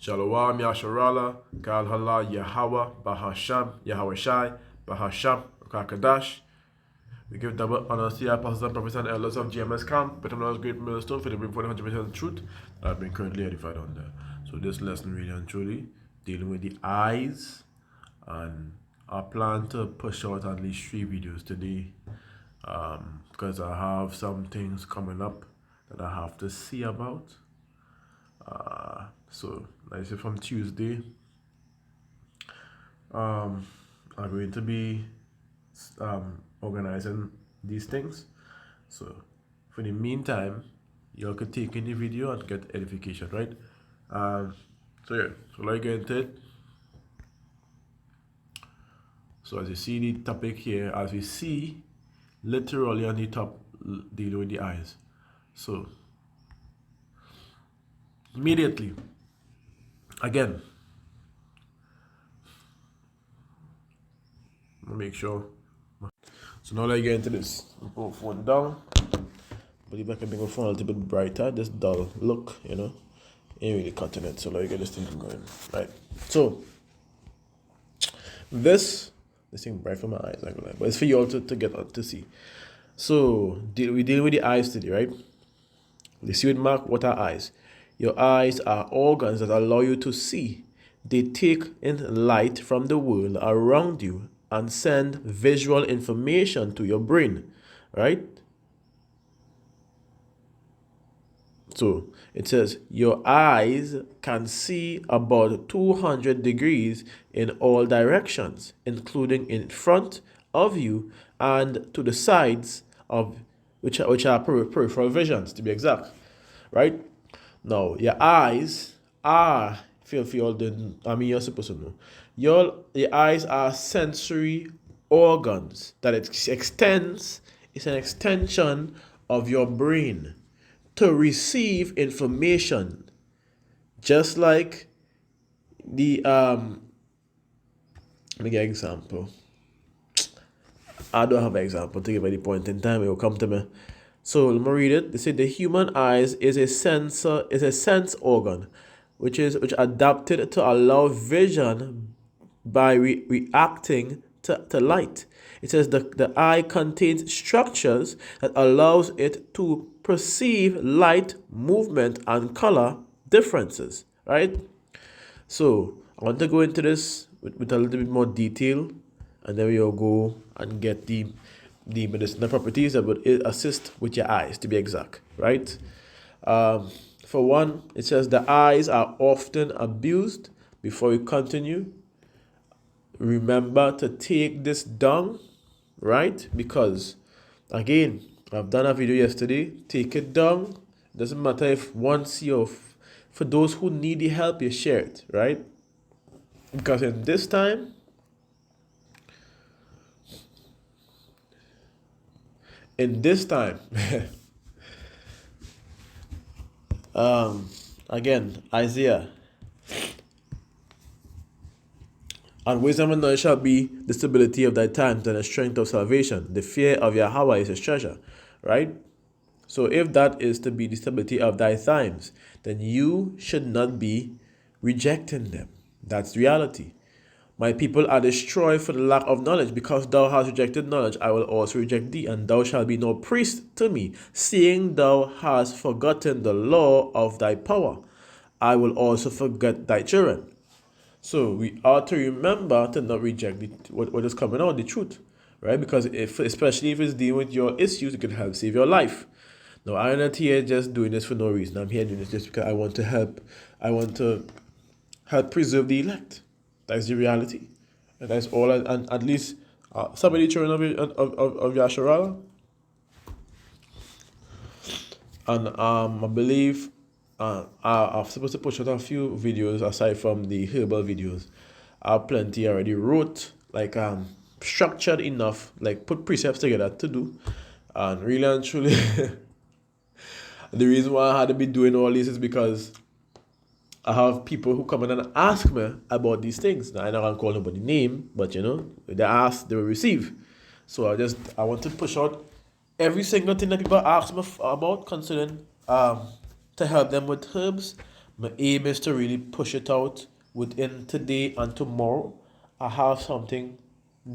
Shalom Yasharala, Kal Hala, Yahweh, Bahasham, Yahweh Shai, Bahasham, Kakadash. We give double honor to the apostles and prophets and elders of GMS camp, but I'm great millstone for the bring 100% truth that have been currently edified on there. So this lesson really and truly dealing with the eyes, and I plan to push out at least 3 videos today, because I have some things coming up that I have to see about. So like I said, from Tuesday, I'm going to be organizing these things. So for the meantime, y'all could take in the video and get edification, right? So yeah, so let's get into it. So as you see the topic here, as we see literally on the top, dealing with the eyes. So immediately, again, make sure. So now let's get into this. Put the phone down. Believe I can make my phone a little bit brighter. This dull look, ain't really cutting it. So let's get this thing going. Right. So this thing bright for my eyes, but it's for you all to get to see. So we deal with the eyes today, right? You see with Mark, what are eyes? Your eyes are organs that allow you to see. They take in light from the world around you and send visual information to your brain, right? So it says your eyes can see about 200 degrees in all directions, including in front of you and to the sides of which are peripheral visions, to be exact, right? Now your eyes are, feel you're supposed to know. Your eyes are sensory organs that it's an extension of your brain to receive information, just like the let me get an example. I don't have an example to give at the point in time. It will come to me. So let me read it. They say the human eyes is a sense organ, which adapted to allow vision by reacting to light. It says the eye contains structures that allows it to perceive light, movement, and color differences, right? So I want to go into this with a little bit more detail, and then we'll go and get the medicinal properties that would assist with your eyes, to be exact, right? For one, it says the eyes are often abused. Before we continue, remember to take this down, right? Because again, I've done a video yesterday. Take it down. Doesn't matter if once for those who need the help, you share it, right? Because in this time, again, Isaiah, and wisdom and knowledge shall be the stability of thy times and the strength of salvation. The fear of Yahweh is his treasure, right? So if that is to be the stability of thy times, then you should not be rejecting them. That's reality. My people are destroyed for the lack of knowledge. Because thou hast rejected knowledge, I will also reject thee, and thou shalt be no priest to me, seeing thou hast forgotten the law of thy power. I will also forget thy children. So we ought to remember to not reject what is coming out, the truth, right? Because especially if it's dealing with your issues, it could help save your life. No, I'm not here just doing this for no reason. I'm here doing this just because I want to help. I want to help preserve the elect. That's the reality, and that's all. And at least some of the children of Yasharala, and I believe I'm supposed to push out a few videos aside from the herbal videos. I have plenty already wrote, like structured enough, like put precepts together to do, and really and truly. The reason why I had to be doing all this is because I have people who come in and ask me about these things. Now, I'm not gonna call nobody name, but they ask, they will receive. So I want to push out every single thing that people ask me about concerning to help them with herbs, My aim is to really push it out within today and tomorrow. I have something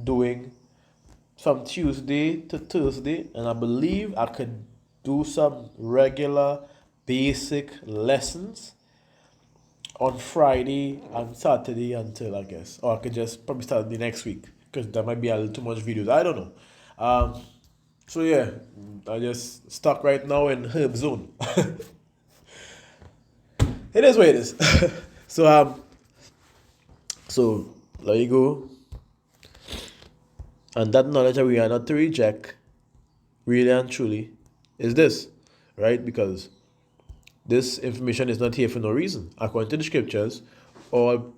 doing from Tuesday to Thursday, and I believe I could do some regular basic lessons on Friday and Saturday until, I guess, or I could just probably start the next week because there might be a little too much videos. I don't know. So yeah, I just stuck right now in herb zone. It is what it is. so so there you go. And that knowledge that we are not to reject, really and truly, is this, right? Because this information is not here for no reason. According to the scriptures, all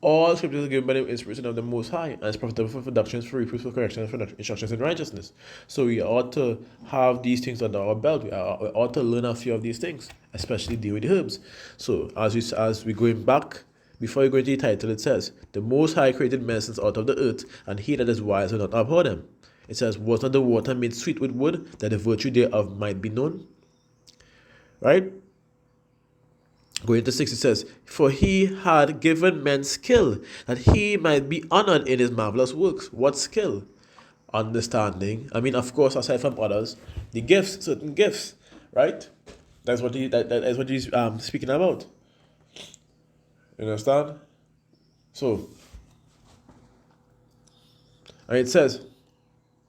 all scriptures are given by the inspiration of the Most High, and is profitable for productions, for reproof, for correction, and for instructions in righteousness. So we ought to have these things under our belt. We ought to learn a few of these things, especially deal with the herbs. So as we going back, before you go into the title, it says, "The Most High created medicines out of the earth, and he that is wise will not abhor them." It says, "Was not the water made sweet with wood, that the virtue thereof might be known?" Right? Going to 6, it says, "For he had given men skill, that he might be honored in his marvelous works." What skill? Understanding. I mean, of course, aside from others, the gifts, certain gifts, right? That is what he's speaking about. You understand? So, and it says,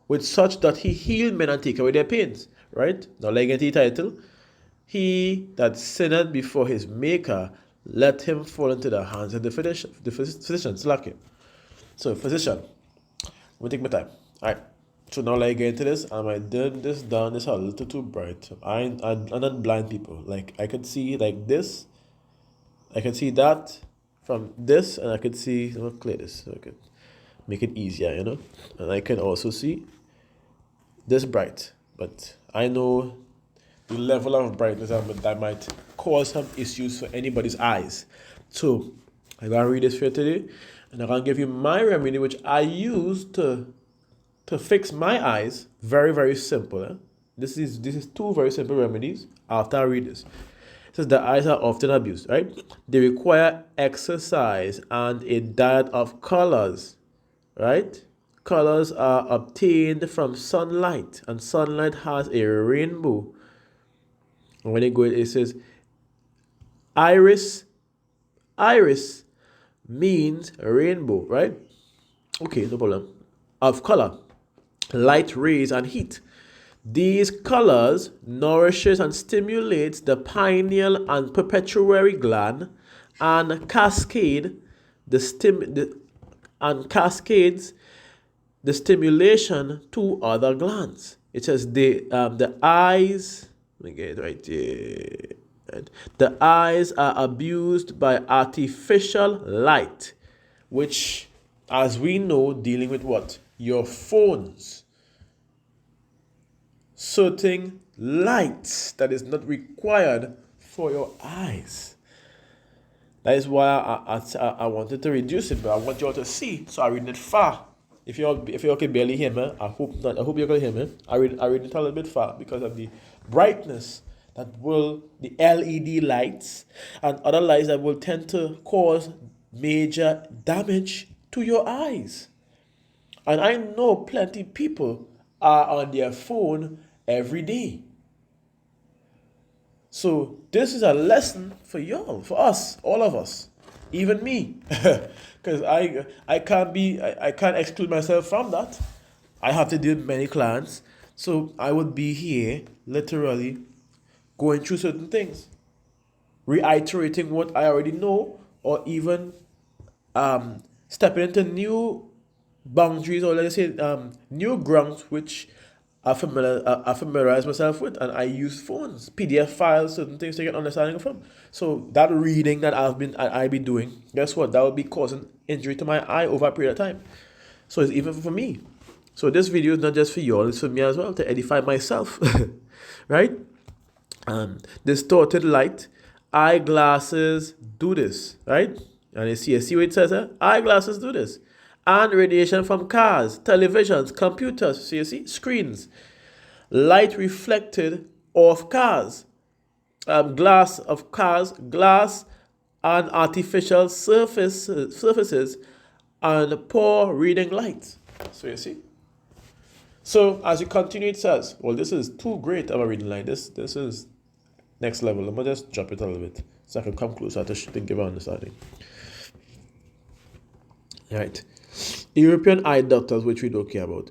"With such that he heal men and take away their pains." Right? Now, like the title, "He that sinneth before his maker, let him fall into the hands of the physician." Slack. So, physician. I'm gonna take my time. Alright. So now like get into this, and I did this down this a little too bright. I'm not blind people. Like I could see like this, I can see that from this, and I could see, let me clear this so I could make it easier, And I can also see this bright. But I know the level of brightness that might cause some issues for anybody's eyes. So I'm gonna read this for you today, and I'm gonna give you my remedy, which I use to fix my eyes. Very, very simple. This is two very simple remedies. After I read this, it says the eyes are often abused, right? They require exercise and a diet of colors, right? Colors are obtained from sunlight, and sunlight has a rainbow. And when it says iris, iris means rainbow, right? Okay, no problem. Of color, light, rays, and heat. These colors nourishes and stimulates the pineal and pituitary gland, and cascades the stimulation to other glands. It says the eyes. Let me get it right here. The eyes are abused by artificial light, which, as we know, dealing with what? Your phones. Certain lights that is not required for your eyes. That is why I wanted to reduce it, but I want you all to see, so I read it far. If you all can barely hear me, I hope not. I hope you can hear me. I read it a little bit far because of the brightness the LED lights and other lights that will tend to cause major damage to your eyes. And I know plenty people are on their phone every day. So this is a lesson for y'all, for us, all of us, even me, because I can't exclude myself from that. I have to deal with many clients, so I would be here literally going through certain things, reiterating what I already know, or even stepping into new boundaries, or let's say new grounds which I familiarize myself with, and I use phones, PDF files, certain things to get understanding from. So that reading that I be doing, guess what? That will be causing injury to my eye over a period of time. So it's even for me. So this video is not just for you all; it's for me as well to edify myself, right? Distorted light, eyeglasses do this, right? And you see what it says here? Eyeglasses do this. And radiation from cars, televisions, computers, so you see, screens. Light reflected off cars. glass of cars, glass and artificial surfaces, and poor reading light. So you see. So as you continue, it says, well, this is too great of a reading light. This is next level. Let me just drop it a little bit so I can come closer to give an understanding. Right. European eye doctors, which we don't care about.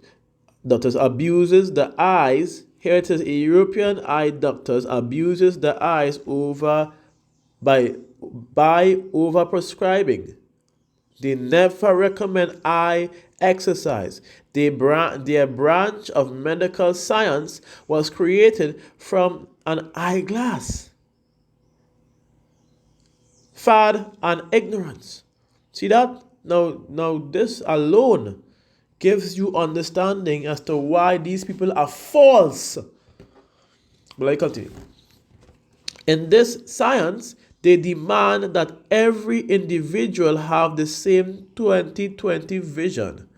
Doctors abuses the eyes. Here it says European eye doctors abuses the eyes by over prescribing. They never recommend eye exercise. Their branch of medical science was created from an eyeglass. Fad and ignorance. See that? Now this alone gives you understanding as to why these people are false. But I continue. In this science, they demand that every individual have the same 20/20 vision.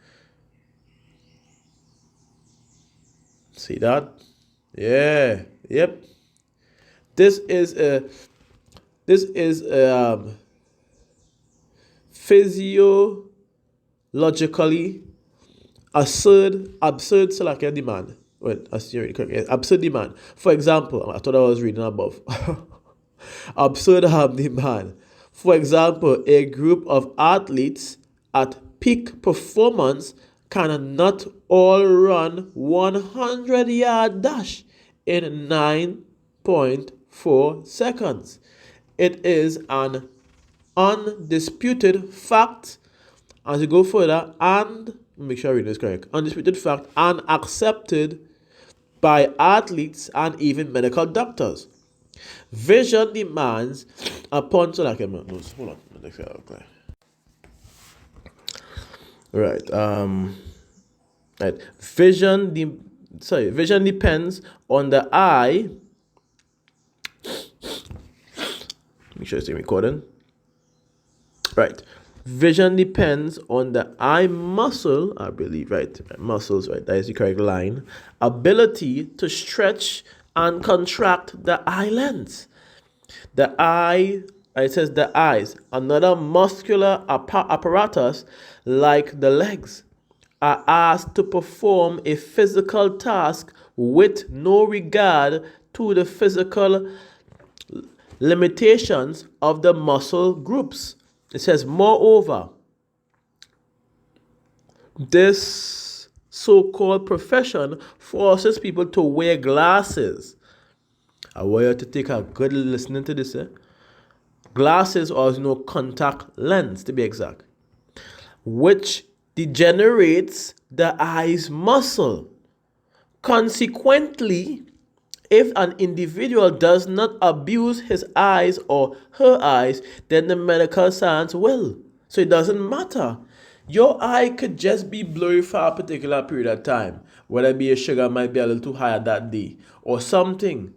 See that? Yeah. Yep. This is physiologically absurd Salakia demand. Wait, absurd demand. For example, I thought I was reading above. Absurd demand. For example, a group of athletes at peak performance cannot all run 100-yard dash in 9.4 seconds. It is an undisputed fact. As you go further, and make sure I read this correct, undisputed fact and accepted by athletes and even medical doctors. Vision demands upon so like hold on. Okay. Right. Right. Vision depends on the eye. Make sure it's recording. Right. Vision depends on the eye muscle, I believe, right? Muscles, right? That is the correct line. Ability to stretch and contract the eye lens. The eye, it says the eyes, another muscular apparatus like the legs, are asked to perform a physical task with no regard to the physical limitations of the muscle groups. It says, moreover, this so-called profession forces people to wear glasses. I want you to take a good listening to this. Glasses, or contact lens to be exact, which degenerates the eye's muscle. Consequently, if an individual does not abuse his eyes or her eyes, then the medical science will. So it doesn't matter. Your eye could just be blurry for a particular period of time, whether your sugar might be a little too high that day or something.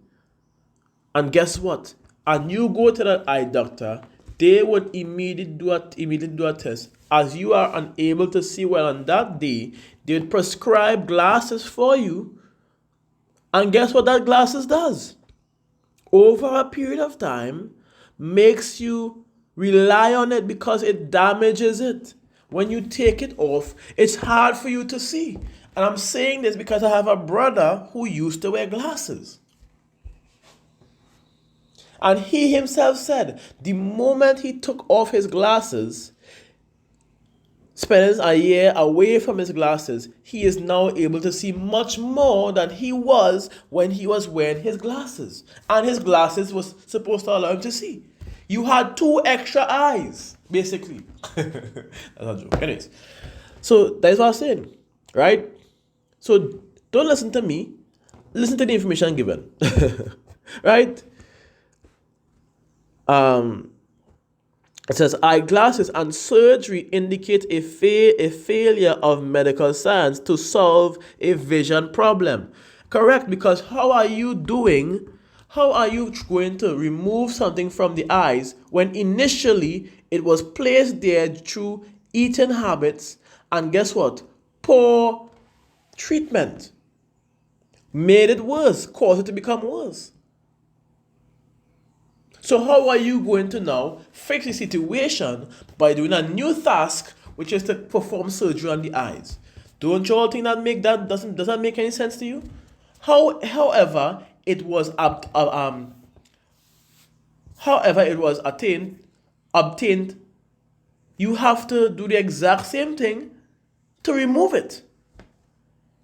And guess what? And you go to the eye doctor, they would immediately do a test. As you are unable to see well on that day, they would prescribe glasses for you. And guess what that glasses does? Over a period of time, makes you rely on it because it damages it. When you take it off, it's hard for you to see. And I'm saying this because I have a brother who used to wear glasses. And he himself said the moment he took off his glasses, spends a year away from his glasses, he is now able to see much more than he was when he was wearing his glasses. And his glasses was supposed to allow him to see. You had 2 extra eyes, basically. That's a joke. Anyways, so that's what I'm saying, right? So don't listen to me. Listen to the information given, right? It says eyeglasses and surgery indicate a failure of medical science to solve a vision problem. Correct, because how are you going to remove something from the eyes when initially it was placed there through eating habits and guess what? Poor treatment made it worse, caused it to become worse. So how are you going to now fix the situation by doing a new task, which is to perform surgery on the eyes? Don't you all think that doesn't make any sense to you? However, it was obtained. You have to do the exact same thing to remove it.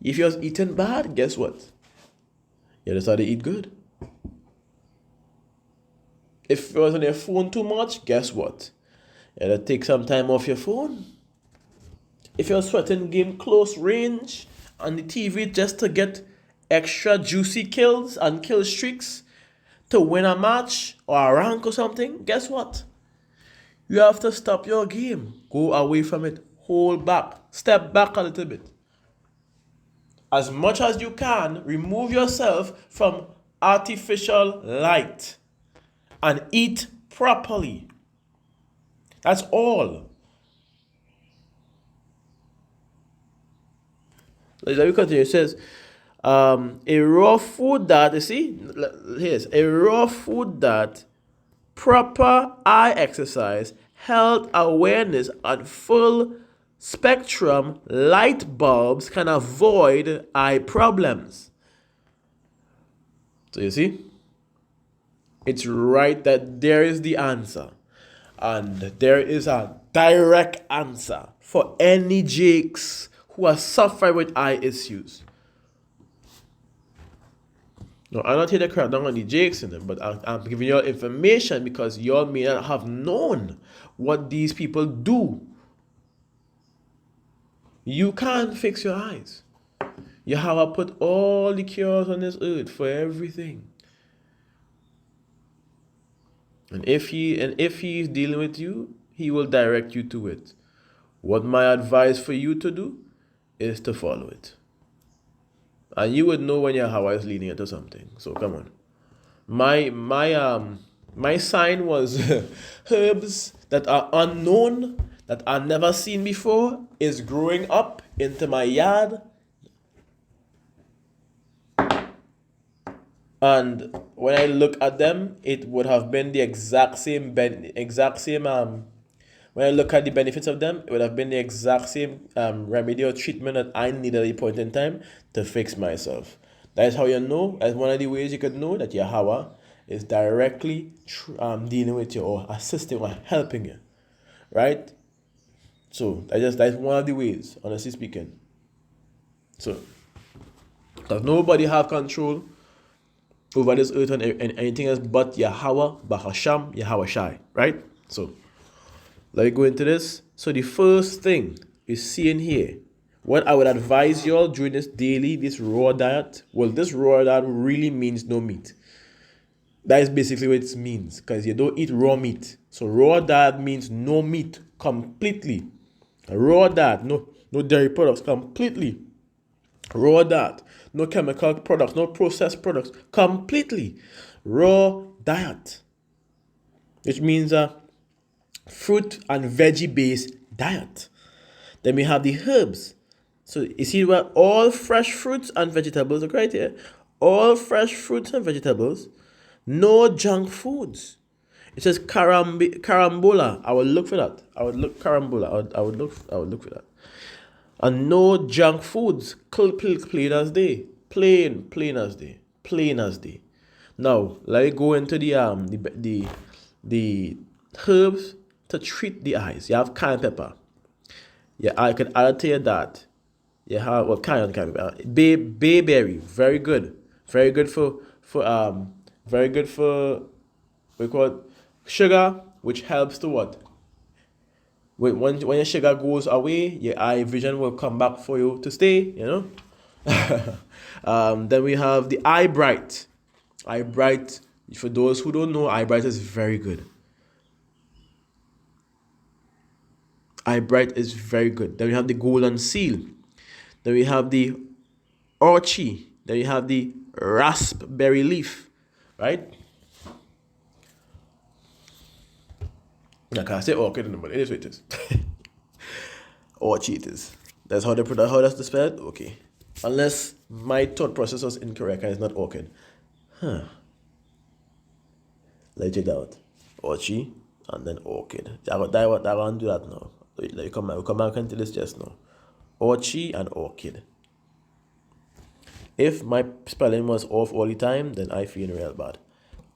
If you're eating bad, guess what? You just have to eat good. If you're on your phone too much, guess what? You have to take some time off your phone. If you're sweating game close range on the TV just to get extra juicy kills and kill streaks to win a match or a rank or something, guess what? You have to stop your game. Go away from it. Hold back. Step back a little bit. As much as you can, remove yourself from artificial light and eat properly. That's all. Let me continue. It says, a raw food that, you see, here's a raw food that proper eye exercise, health awareness, and full spectrum light bulbs can avoid eye problems. So you see, it's right that there is the answer. And there is a direct answer for any Jakes who are suffering with eye issues. No, I'm not here to crack down on the Jakes in them, but I'm giving you all information because you all may not have known what these people do. You can't fix your eyes. You have to put all the cures on this earth for everything. And if he is dealing with you, he will direct you to it. What my advice for you to do is to follow it. And you would know when your Hawa is leading into something. So come on. My sign was herbs that are unknown, that are never seen before, is growing up into my yard. And when I look at them, it would have been the exact same when I look at the benefits of them, it would have been the exact same remedy or treatment that I needed at a point in time to fix myself. That is how you know, that's one of the ways you could know that your Hawa is directly dealing with you or assisting or helping you. Right? So that's one of the ways, honestly speaking. So, does nobody have control over this earth and anything else but Yahweh, Bahasham, Yahweh Shai, right? So, let me go into this. So, the first thing you see in here, what I would advise you all during this raw diet, well, this raw diet really means no meat. That is basically what it means, because you don't eat raw meat. So, raw diet means no meat completely. A raw diet, no dairy products completely. Raw diet, no chemical products, no processed products, completely raw diet, which means a fruit and veggie based diet. Then we have the herbs. So you see what all fresh fruits and vegetables are right here. All fresh fruits and vegetables, no junk foods. It says carambola. I will look for that. I would look carambola. I would look for that. And no junk foods, plain as day. Plain as day. Plain as day. Now, let me go into the herbs to treat the eyes. You have cayenne pepper. Yeah, I could add to that. You have cayenne pepper. Bayberry, very good. Very good for we call it sugar, which helps to what? When your sugar goes away, your eye vision will come back for you to stay, you know. Then we have the eye bright. Eye bright, for those who don't know, eye bright is very good. Eye bright is very good. Then we have the golden seal. Then we have the orchid. Then we have the raspberry leaf, right? I can't say orchid, but it is what it is. Orchid it is. That's how that's the spell. Okay. Unless my thought process was incorrect and it's not orchid. Let it out. Orchid and then orchid. I want to do that now. Like, we come back into this just now. Orchid and orchid. If my spelling was off all the time, then I feel real bad.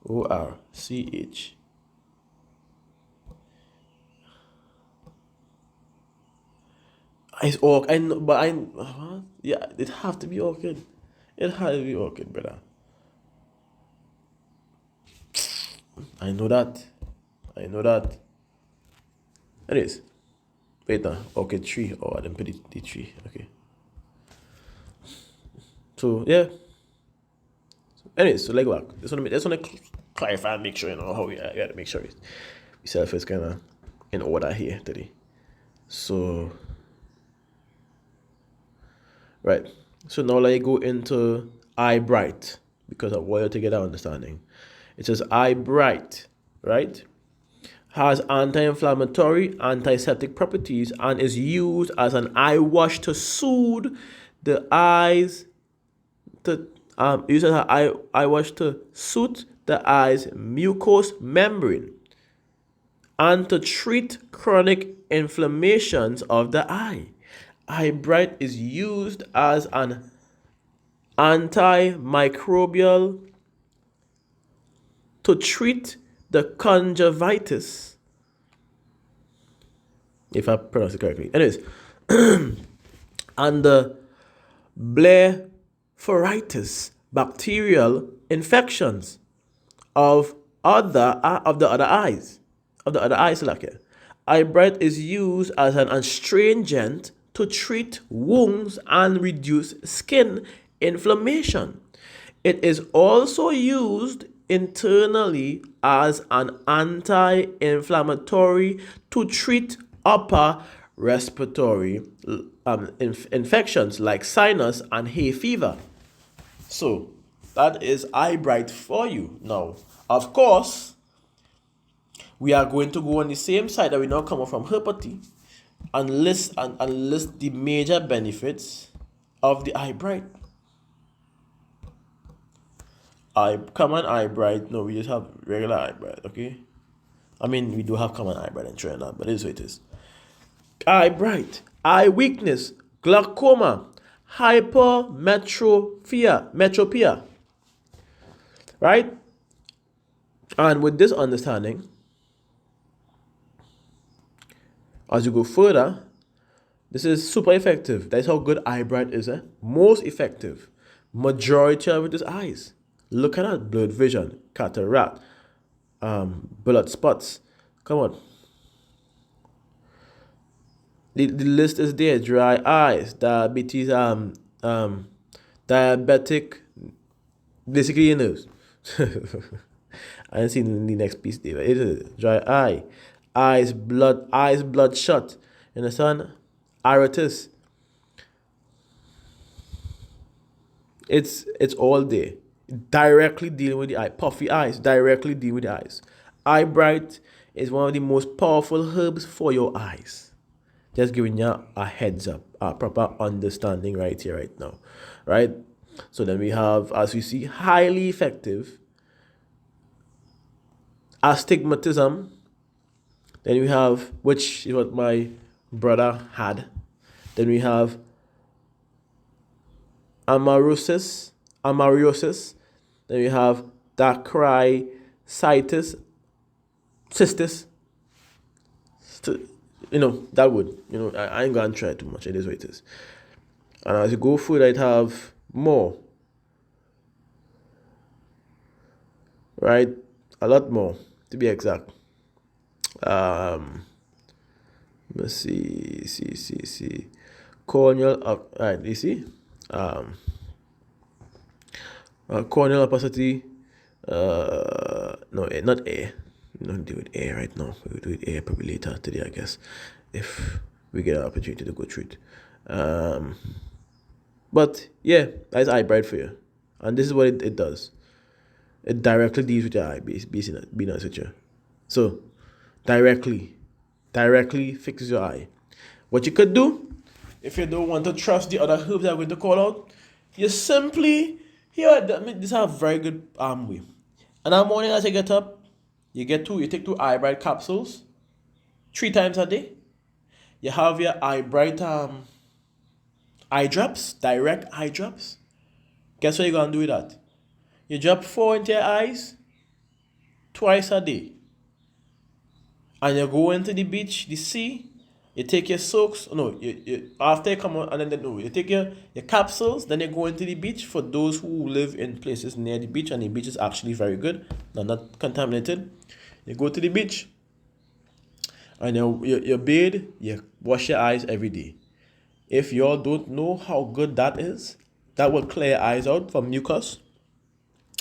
ORCH. It's orchid. I know, but yeah, it have to be orchid. It has to be orchid, brother. I know that. I know that. Anyways, wait now. Orchid tree. Oh, I didn't put the tree. Okay. So yeah. Anyways, so like what? Just want to clarify and make sure you know how we gotta make sure yourself is kind of in order here today. So right. So now let go into eye bright because of what to get our understanding. It says eye bright, right? Has anti-inflammatory, antiseptic properties and is used as an eye wash to soothe the eyes. To use as an eye wash to soothe the eye's mucous membrane and to treat chronic inflammations of the eye. Eye bright is used as an antimicrobial to treat the conjunctivitis, if I pronounce it correctly. Anyways, and the blepharitis bacterial infections of the other eyes. Like eye bright is used as an astringent to treat wounds and reduce skin inflammation. It is also used internally as an anti-inflammatory to treat upper respiratory infections like sinus and hay fever. So that is eye bright for you. Now, of course, we are going to go on the same side that we now come from Herpety and list the major benefits of the eye bright. Common eye bright. No, we just have regular eye bright. Okay. I mean, we do have common eye bright in Trinidad, but it is what it is. Eye bright, eye weakness, glaucoma, hypermetropia, right? And with this understanding, as you go further, this is super effective. That's how good eye bright is. Most effective. Majority of it is eyes. Look at that. Blurred vision, cataract, blood spots. Come on. The list is there. Dry eyes, diabetes, diabetic, basically you know. I didn't see the next piece there. It is dry eye, eyes bloodshot. You understand? Iritis. It's all there. Directly dealing with the eye. Puffy eyes, directly deal with the eyes. Eye bright is one of the most powerful herbs for your eyes. Just giving you a heads up, a proper understanding right here, right now. Right? So then we have, as we see, highly effective astigmatism. Then we have, which is what my brother had. Then we have amaurosis. Then we have dacrysitis, cystis. You know, that would, I ain't gonna try too much. It is what it is. And as you go through, I'd have more. Right? A lot more, to be exact. Let's see. Corneal, right, you see? Corneal opacity, no, not A. We don't do it A right now. We'll do it A probably later today, I guess, if we get an opportunity to go through it. But yeah, that's eye bright for you. And this is what it does. It directly deals with your eye, being honest with you. So, directly fixes your eye. What you could do, if you don't want to trust the other herbs that I'm going to call out, you simply, this is a very good way. And in the morning as you get up, You take two eye bright capsules 3 times a day. You have your eye bright eye drops, direct eye drops. Guess what you're gonna do with that? You drop 4 into your eyes twice a day. And you go into the beach, the sea, you take your soaks, no, you after you come out, and then no, you take your capsules, then you go into the beach for those who live in places near the beach, and the beach is actually very good, not contaminated. You go to the beach, and you bathe, you wash your eyes every day. If y'all don't know how good that is, that will clear your eyes out from mucus,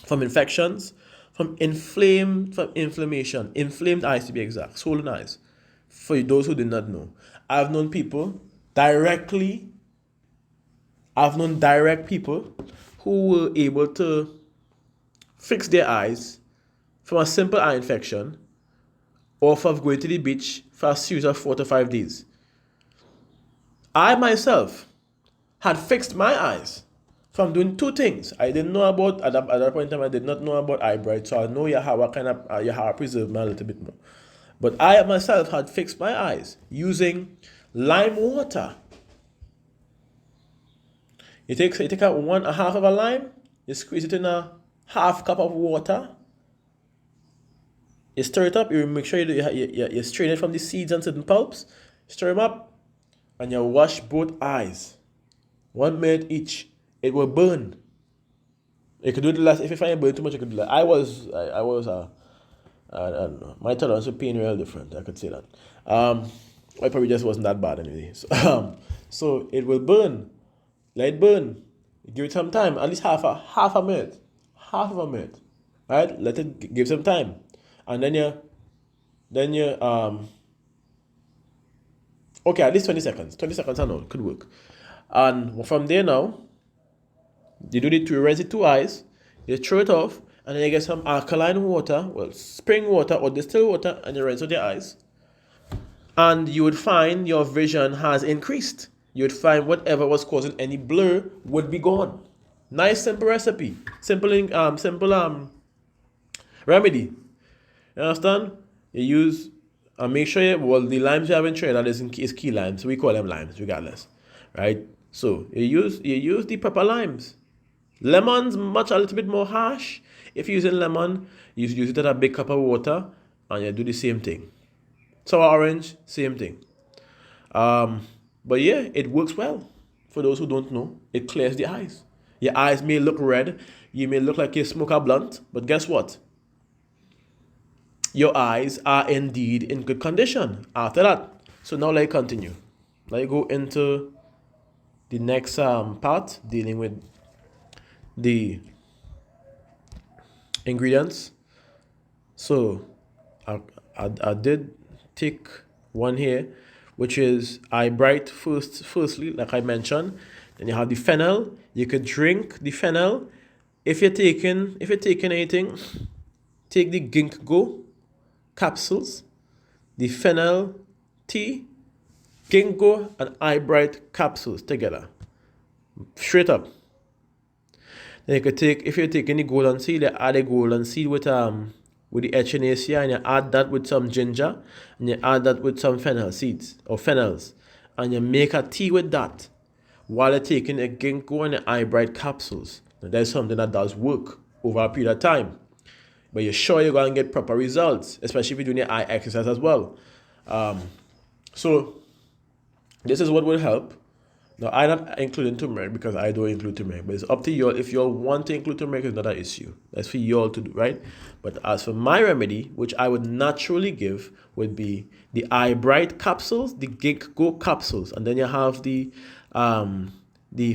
from infections, from inflammation, inflamed eyes to be exact, swollen eyes. For those who did not know, I've known directly, I've known direct people who were able to fix their eyes from a simple eye infection off of going to the beach for a series of 4 to 5 days. I myself had fixed my eyes from doing 2 things. I didn't know about, at that point in time, I did not know about eye bright, so I know you have to preserve me a little bit more. But I myself had fixed my eyes using lime water. You take out a half of a lime, you squeeze it in a half cup of water, you stir it up, you make sure you strain it from the seeds and certain pulps, stir them up, and you wash both eyes. 1 minute each. It will burn. You could do it less. If you find it burn too much, you could do that. I don't know. My tolerance for pain real different. I could say that. I probably just wasn't that bad anyway. So it will burn. Let it burn. Give it some time. At least half a minute. Half of a minute. Right? Let it give some time. And then you okay, at least 20 seconds. 20 seconds I know could work. And from there now, you do it to rinse it 2 eyes, you throw it off, and then you get some alkaline water, well, spring water or distilled water, and you rinse out your eyes. And you would find your vision has increased. You would find whatever was causing any blur would be gone. Nice simple recipe. Simple remedy. You understand? You use and make sure the limes you have in Trinidad is key limes. So we call them limes regardless. Right? So you use the pepper limes. Lemon's a little bit more harsh. If you're using lemon, you use it in a big cup of water and you do the same thing. Sour orange, same thing. But yeah, it works well. For those who don't know, it clears the eyes. Your eyes may look red, you may look like you smoke a blunt, but guess what? Your eyes are indeed in good condition after that. So now let's continue. Let's go into the next part dealing with the ingredients. So I did take one here, which is eye bright firstly, like I mentioned. Then you have the fennel. You could drink the fennel. If you're taking anything, take the ginkgo capsules, the fennel tea, ginkgo and eye bright capsules together. Straight up. Then you could take, if you're taking the golden seed, you add a golden seed with the echinacea, and you add that with some ginger, and you add that with some fennel seeds or fennels, and you make a tea with that while you're taking a ginkgo and the eye bright capsules. Now that's something that does work over a period of time, but you're sure you're going to get proper results, especially if you're doing your eye exercise as well. So this is what will help. Now, I'm not including turmeric because I don't include turmeric, but it's up to you all. If you all want to include turmeric, it's not an issue. That's for you all to do, right? But as for my remedy, which I would naturally give, would be the eye bright capsules, the ginkgo capsules, and then you have the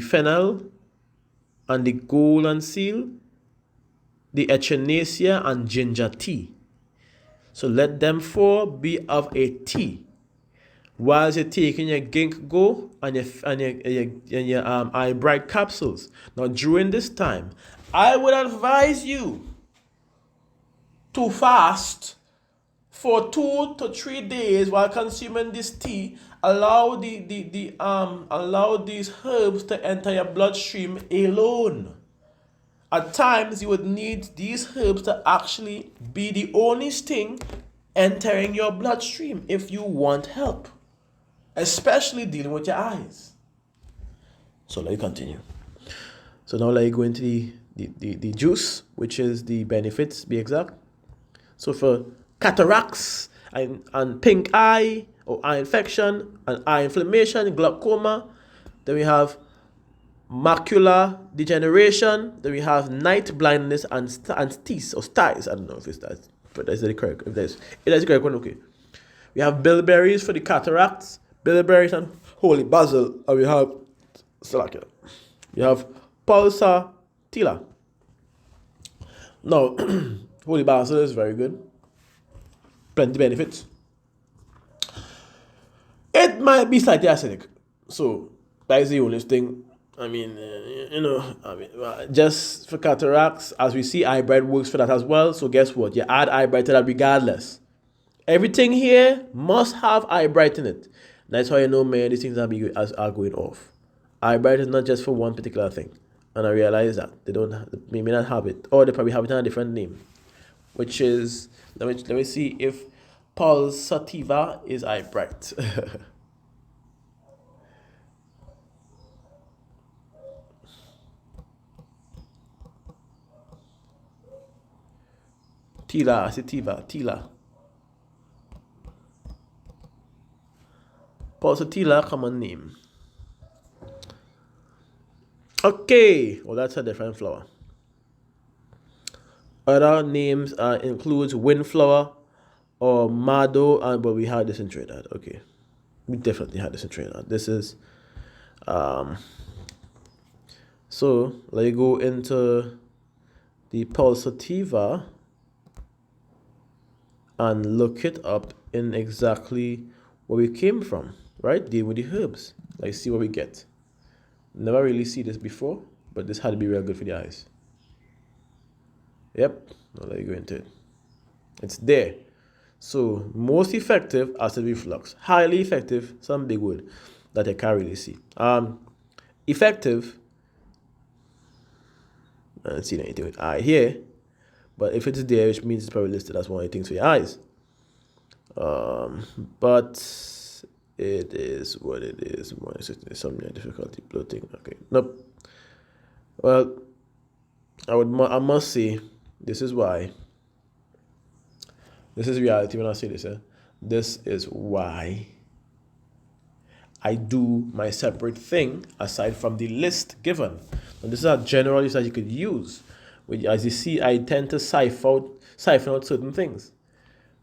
fennel and the golden seal, the echinacea and ginger tea. So let them four be of a tea. Whilst you're taking your ginkgo and your eye bright capsules. Now during this time, I would advise you to fast for 2 to 3 days while consuming this tea. Allow allow these herbs to enter your bloodstream alone. At times, you would need these herbs to actually be the only thing entering your bloodstream if you want help, especially dealing with your eyes. So let me continue. So now let me go into the juice, which is the benefits, be exact. So for cataracts and pink eye or eye infection and eye inflammation, glaucoma, then we have macular degeneration, then we have night blindness and sties or styes. I don't know if it's that, but that's the correct. If that's it is the correct one, okay. We have bilberries for the cataracts, bilberries and holy basil, and we have Salakia. You have pulsatilla. Now, holy basil is very good. Plenty benefits. It might be slightly acidic. So, that is the only thing. I mean, just for cataracts, as we see, eye bright works for that as well. So, guess what? You add eye bright to that regardless. Everything here must have eye bright in it. That's how you know many of these things are going off. Eye bright is not just for one particular thing. And I realize that they may not have it, or they probably have it on a different name, which is let me see if pulsativa is eye bright. Tila. Pulsatilla, common name. Okay, well that's a different flower. Other names includes windflower or mado, but we had this in Trinidad. Okay, we definitely had this in Trinidad. This is, so let me go into the pulsativa and look it up in exactly where we came from, right? Deal with the herbs. Let's see what we get. Never really see this before, but this had to be real good for the eyes. Yep, I'll let you go into it. It's there. So, most effective acid reflux. Highly effective, some big word that I can't really see. Effective, I don't see anything with eye here, but if it's there, which means it's probably listed as one of the things for your eyes. But it is what it is. Some difficulty bloating. Okay, nope. Well, I must say, this is why. This is reality when I say this. This is why I do my separate thing aside from the list given. And this is a general list that you could use. As you see, I tend to siphon out certain things.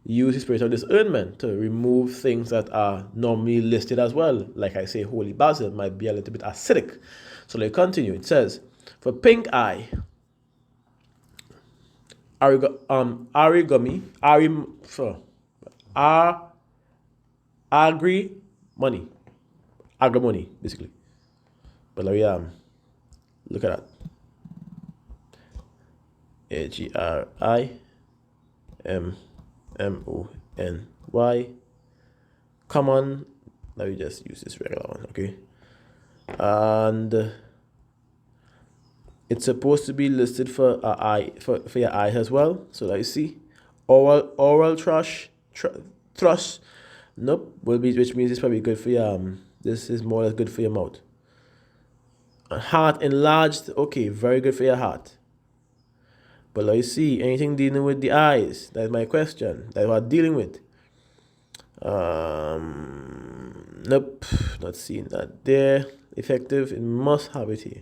Use the spirit of discernment to remove things that are normally listed as well. Like I say, holy basil might be a little bit acidic. So let's continue. It says, for pink eye, agrimony, basically. But let me look at that. agrimony. Common. Let me just use this regular one, okay? And it's supposed to be listed for your eyes as well. So let's see. Oral thrush. Nope. Which means it's probably good for your this is more or less good for your mouth. Heart enlarged. Okay, very good for your heart. But let's see. Anything dealing with the eyes? That's my question. That's what I'm dealing with. Nope. Not seeing that there. Effective. It must have it here.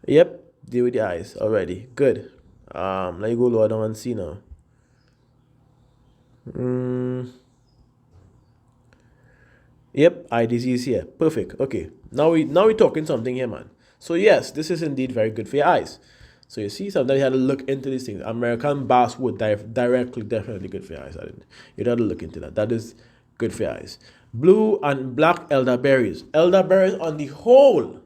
Yep, deal with the eyes already. Good. Let me go lower down and see now. Yep, eye disease here. Perfect. Okay. Now we're talking something here, man. So yes, this is indeed very good for your eyes. So you see, sometimes you had to look into these things. American basswood directly, definitely good for your eyes. You had to look into that. That is good for your eyes. Blue and black elderberries. Elderberries on the whole,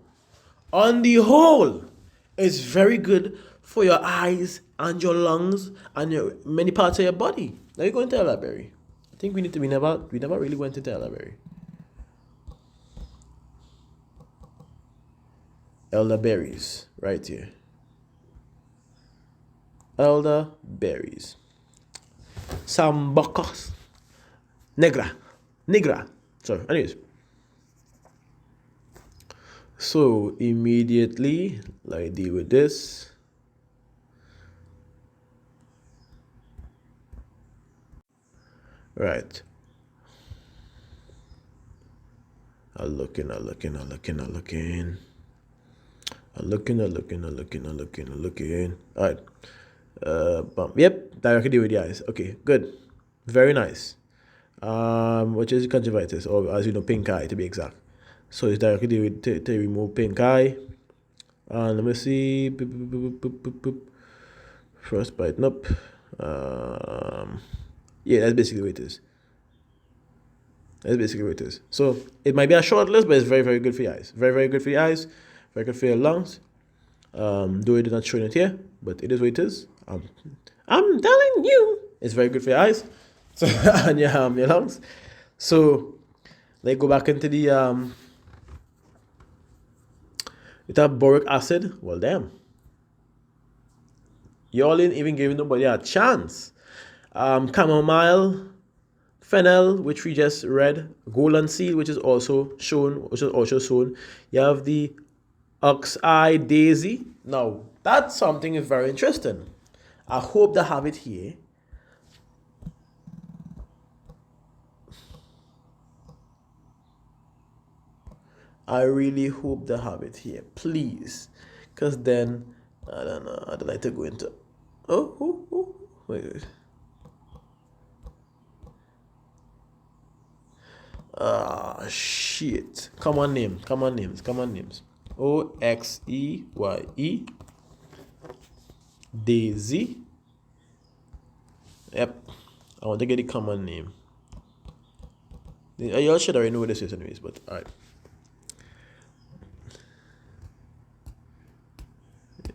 is very good for your eyes and your lungs and your many parts of your body. Now you go into elderberry. I think we never really went into elderberry. Elderberries, right here. elderberries. Sambacos Negra. Sorry, anyways. So immediately, I deal with this. Right. I'm looking. All right. Yep, directly deal with the eyes. Okay, good. Very nice. Which is conjunctivitis, or as you know, pink eye to be exact. So it's directly deal with to remove pink eye. Let me see. Boop, boop, boop, boop, boop, boop. Frostbite, nope. Yeah, that's basically what it is. That's basically what it is. So it might be a short list, but it's very, very good for your eyes. Very, very good for your eyes. Very good for your lungs. Though it is not showing it here, but it is what it is. I'm telling you, it's very good for your eyes. So and your lungs. So let's go back into the boric acid. Well, damn. Y'all ain't even giving nobody a chance. Chamomile, fennel, which we just read, golden seal, which is also shown, You have the ox eye daisy. Now, that's something is very interesting. I hope they have it here. I really hope they have it here, please. Because then, I don't know, I'd like to go into. Wait. Ah, shit. Common names. Oxeye. Daisy. Yep. I want to get the common name. Y'all should already know what this is anyways, but alright.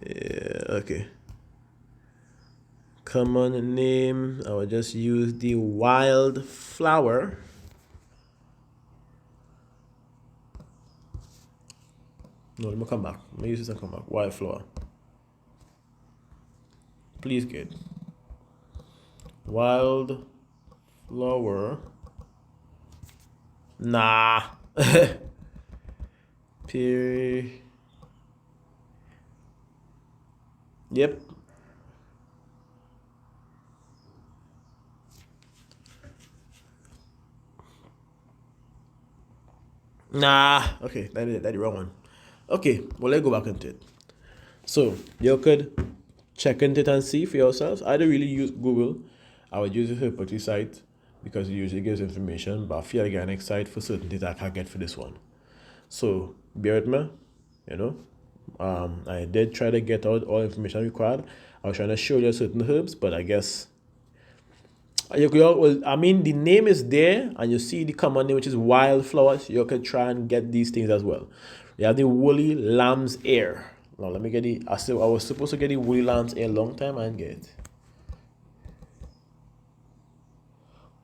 Yeah, okay. Common name. I will just use the wild flower. No, let me come back. Let me use this and come back. Wildflower. Please get. Wild flower. Nah. Peri. Yep. Nah. Okay, that's the wrong one. Okay, well, let's go back into it. So, you could check into it and see for yourselves. I don't really use Google. I would use the third-party site because it usually gives information, but I feel like an site for certain things I can't get for this one. So, bear with me, I did try to get out all information required. I was trying to show you certain herbs, but I guess I mean, the name is there, and you see the common name, which is wildflowers. You can try and get these things as well. You have the woolly lamb's ear. Now, let me get the. I was supposed to get the woolly lamb's ear long time and get it.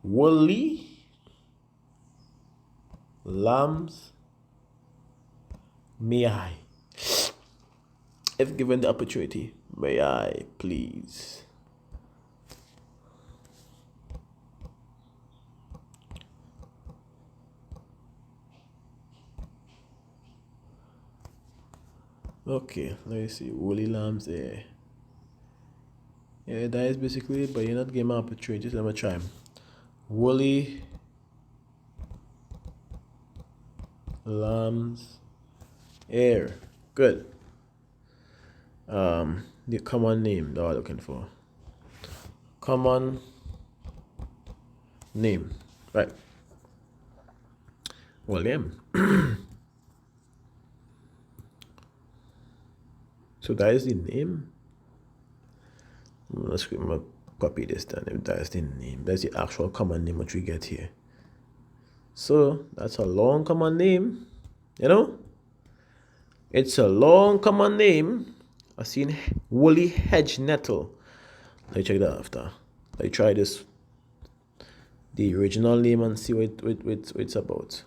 Woolly lamb's. May I? If given the opportunity, may I please? Okay, let me see. Woolly lamb's ear. Yeah, that is basically it, but you're not giving me opportunity, so let me try. Woolly lamb's ear. Good. The common name that I'm looking for. Common name. Right. William. So that is the name. Let's copy this then. If that's the name, that's the actual common name which we get here. So that's a long common name. It's a long common name. I've seen woolly hedge nettle. Let me check that after. Let me try this. The original name and see what it's about.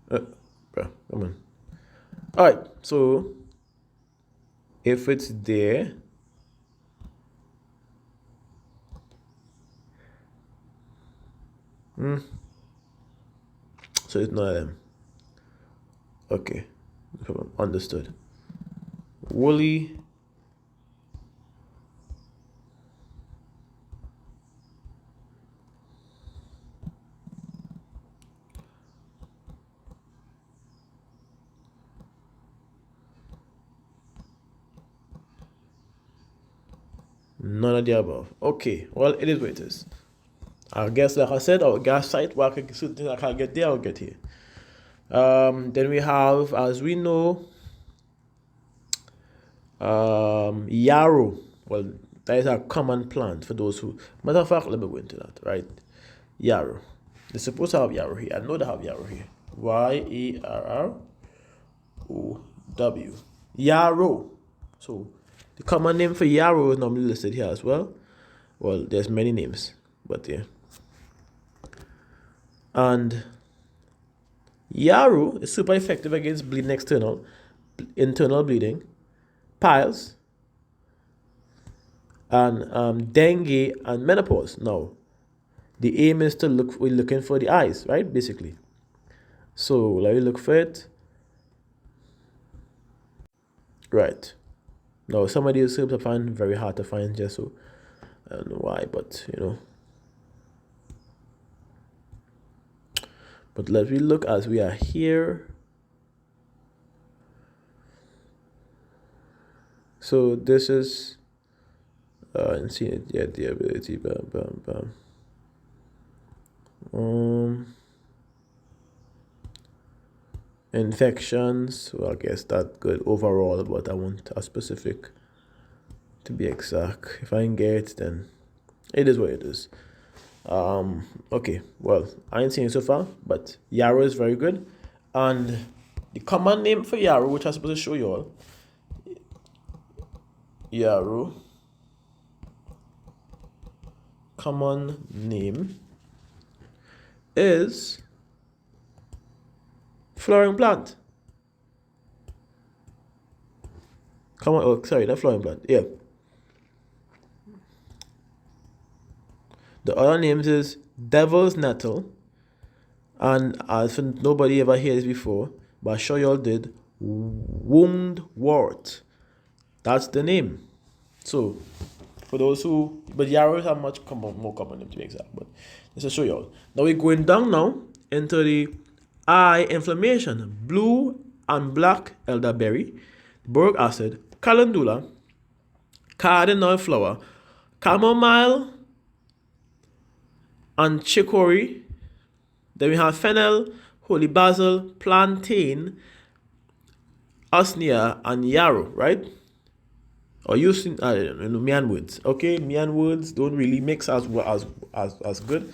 Bro, come on. Alright, so If it's there, so it's not them. Okay, no problem. Understood. Woolly. None of the above. Okay, well, it is what it is. I guess, like I said, our gas site, where I can't get there, I'll get here. Then we have, as we know, yarrow. Well, that is a common plant for those who. Matter of fact, let me go into that, right? Yarrow. They're supposed to have yarrow here. I know they have yarrow here. Yarrow. Yarrow. So, the common name for yarrow is normally listed here as well. Well, there's many names, but yeah. And yarrow is super effective against bleeding internal bleeding, piles, and dengue and menopause. Now, the aim is to we're looking for the eyes, right? Basically. So let me look for it. Right. Now, some of these herbs I find very hard to find, just so I don't know why, but But let me look as we are here. So this is and see it, yeah, the ability, infections. Well, I guess that's good overall, but I want a specific to be exact. If I can get it, then it is what it is. Okay, well, I ain't seen it so far, but yarrow is very good. And the common name for yarrow, which I'm supposed to show you all, yarrow, common name is flowering plant. Not flowering plant. Yeah. The other names is devil's nettle, and as nobody ever heard this before, but I'm sure y'all did, woundwort. That's the name. So, for those who, but yarrows are much more common name to be exact. But let's just show y'all. Now we're going down now into the eye inflammation. Blue and black elderberry, boric acid, calendula, cardinal flower, chamomile, and chicory. Then we have fennel, holy basil, plantain, usnea, and yarrow, right? Or using Mian words. Okay, Mian words don't really mix as good.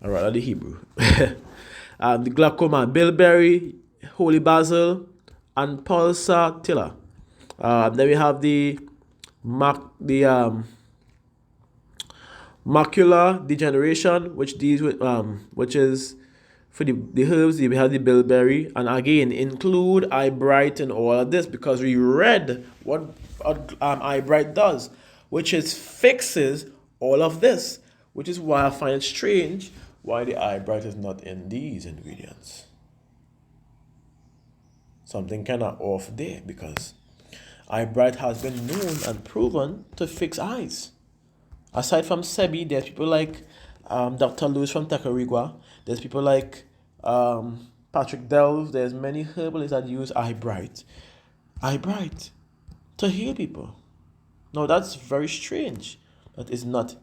Or rather the Hebrew. The glaucoma, bilberry, holy basil, and pulsatilla. Then we have the macular degeneration, which deals with which is for the herbs. We have the bilberry, and again include eye bright in all of this because we read what eye bright does, which is fixes all of this, which is why I find it strange why the eye bright is not in these ingredients. Something kind of off there because eye bright has been known and proven to fix eyes. Aside from Sebi, there's people like Dr. Lewis from Tacarigua. There's people like Patrick Delves. There's many herbalists that use eye bright to heal people. Now that's very strange. That is not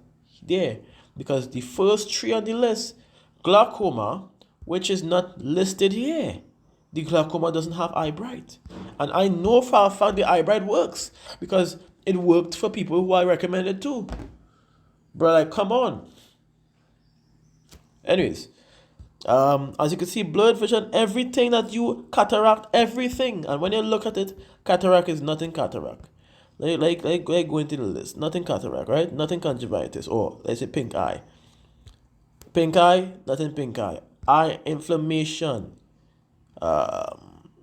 there because the first three on the list, glaucoma, which is not listed here. The glaucoma doesn't have eye bright, and I know for a fact the eye bright works because it worked for people who I recommended too. Bro, like, come on. Anyways, as you can see, blurred vision, everything that you cataract, everything. And when you look at it, cataract is nothing cataract. Like go into the list. Nothing cataract, right? Nothing conjunctivitis, or let's say pink eye. Pink eye, nothing pink eye. Eye inflammation. I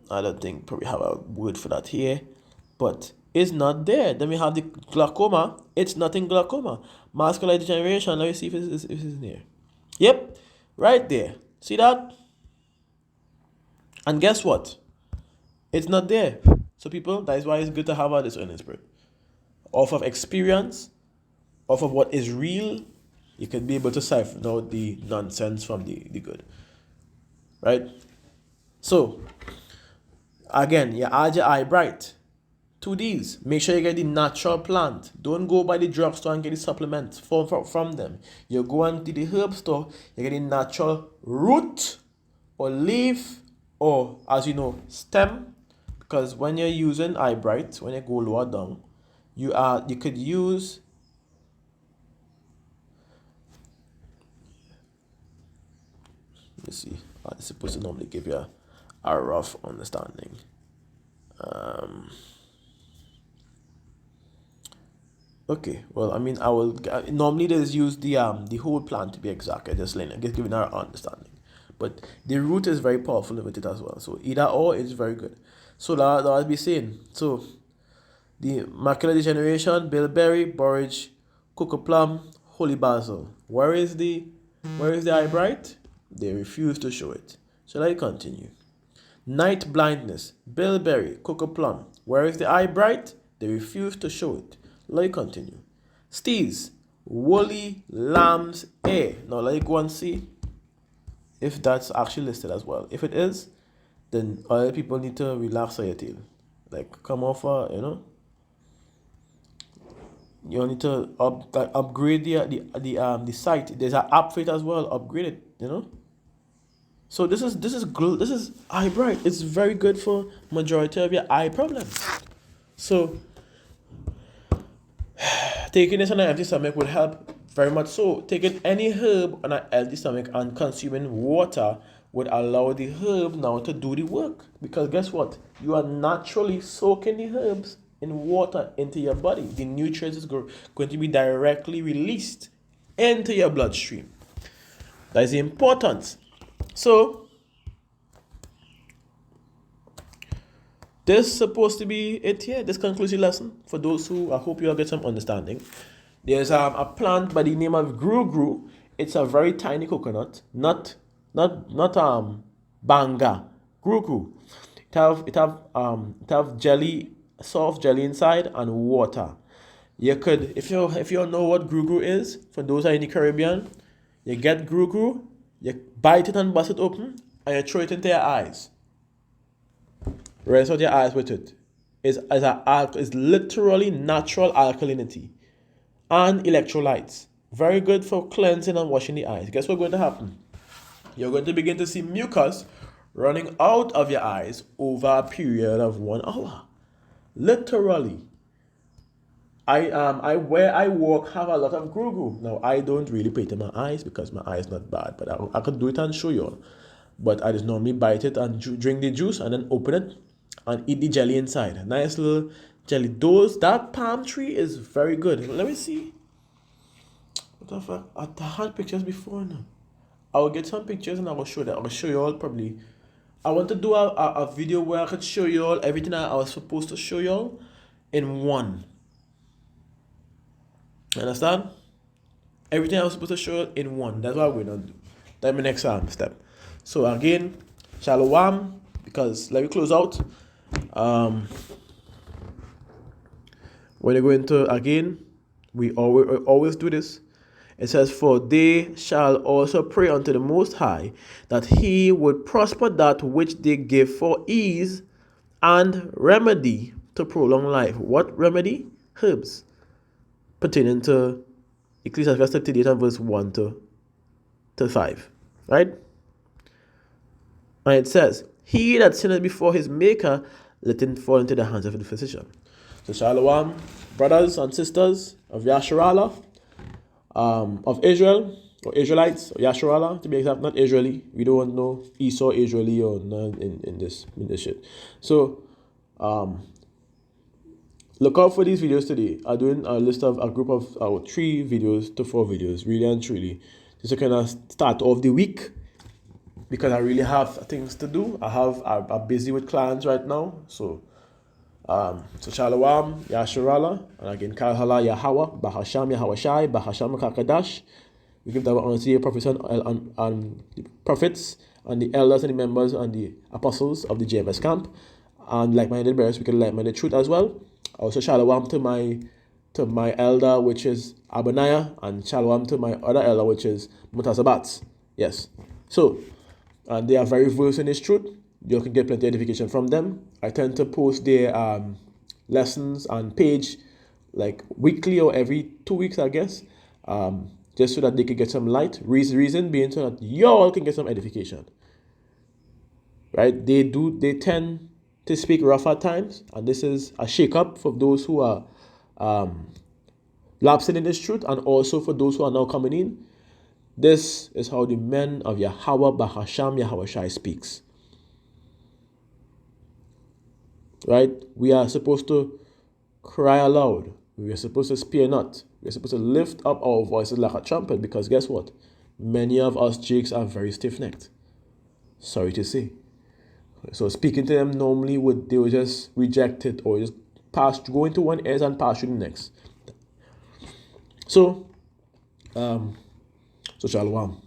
don't think probably have a word for that here, but is not there. Then we have the glaucoma. It's not in glaucoma. Macular degeneration. Let me see if it's near. Yep, right there. See that? And guess what? It's not there. So people, that is why it's good to have a discerning spirit. Off of experience, off of what is real, you can be able to siphon out the nonsense from the good. Right? So, again, you add your eye bright. 2Ds. Make sure you get the natural plant. Don't go by the drugstore and get the supplements from them. You go into the herb store, you get the natural root or leaf or, as you know, stem. Because when you're using eye bright, when you go lower down, you could use let's see. It's supposed to normally give you a rough understanding. Okay, well, I mean, I will normally they use the whole plant to be exact. I just giving our understanding, but the root is very powerful with it as well. So either or is very good. So that I'll be saying. So the macular degeneration, bilberry, borage, cocoa plum, holy basil. Where is the eye bright? They refuse to show it. Shall I continue? Night blindness, bilberry, cocoa plum. Where is the eye bright? They refuse to show it. Let me continue. Steez, woolly, lamb's ear. Now let me go and see if that's actually listed as well. If it is, then other people need to relax your tail. Like come off, you need to upgrade the site. There's an app for it as well. Upgrade it. So this is eye bright. It's very good for majority of your eye problems. So taking this on an empty stomach would help very much so. Taking any herb on an empty stomach and consuming water would allow the herb now to do the work. Because guess what? You are naturally soaking the herbs in water into your body. The nutrients is going to be directly released into your bloodstream. That is the importance. So this is supposed to be it here. This concludes your lesson. For those who, I hope you all get some understanding. There's a plant by the name of gru. It's a very tiny coconut, not banga. Gru. It have jelly, soft jelly inside and water. You could, if you know what gru is, for those who are in the Caribbean, you get gru, you bite it and bust it open, and you throw it into your eyes. Rinse out your eyes with it. It's literally natural alkalinity and electrolytes. Very good for cleansing and washing the eyes. Guess what's going to happen? You're going to begin to see mucus running out of your eyes over a period of 1 hour. Literally. Where I walk have a lot of gru. Now I don't really pay to my eyes because my eye is not bad, but I could do it and show you all. But I just normally bite it and drink the juice and then open it and eat the jelly inside. Nice little jelly. That palm tree is very good. Let me see. What the fuck? I had pictures before now. I will get some pictures and I will show that. I will show you all probably. I want to do a video where I could show you all everything I was supposed to show you all in one. Understand? Everything I was supposed to show you in one. That's what we're going to do. That's my next step. So again, shalom, because let me close out. When you go into again, we always do this. It says, for they shall also pray unto the Most High, that he would prosper that which they give for ease and remedy to prolong life. What remedy? Herbs. Pertaining to Ecclesiasticus 38 and verse 1 to 5. Right? And it says, he that sinneth before his maker, let him fall into the hands of the physician. So shalom, brothers and sisters of Yasharallah, of Israel, or Israelites, or Yasharallah, to be exact, not Israeli. We don't want no Esau, Israeli, or none in this shit. So, look out for these videos today. I'm doing a list of a group of 3 videos to 4 videos, really and truly. Just to kind of start off the week, because I really have things to do. I'm busy with clients right now, so So Shalom, Yasharala, and again Kalhala Yahweh, Bahasham Yahawashai, Bahasham Kakadash. We give that honor to the prophets and the prophets and the elders and the members and the apostles of the JMS camp. And like-minded bearers, we can like-minded truth as well. Also Shalom to my elder, which is Abaniah, and Shalom to my other elder, which is Mutasabat. Yes. So, and they are very versed in this truth. You can get plenty of edification from them. I tend to post their lessons on page like weekly or every 2 weeks, I guess, just so that they can get some light. Reason being so that y'all can get some edification. Right? They tend to speak rough at times, and this is a shake-up for those who are lapsing in this truth, and also for those who are now coming in. This is how the men of Yahweh Bahasham Yahawashai speaks. Right? We are supposed to cry aloud. We are supposed to spare not. We are supposed to lift up our voices like a trumpet, because guess what? Many of us Jakes are very stiff-necked. Sorry to say. So speaking to them normally they would just reject it, or just go into one ear and pass through the next. So Shalom.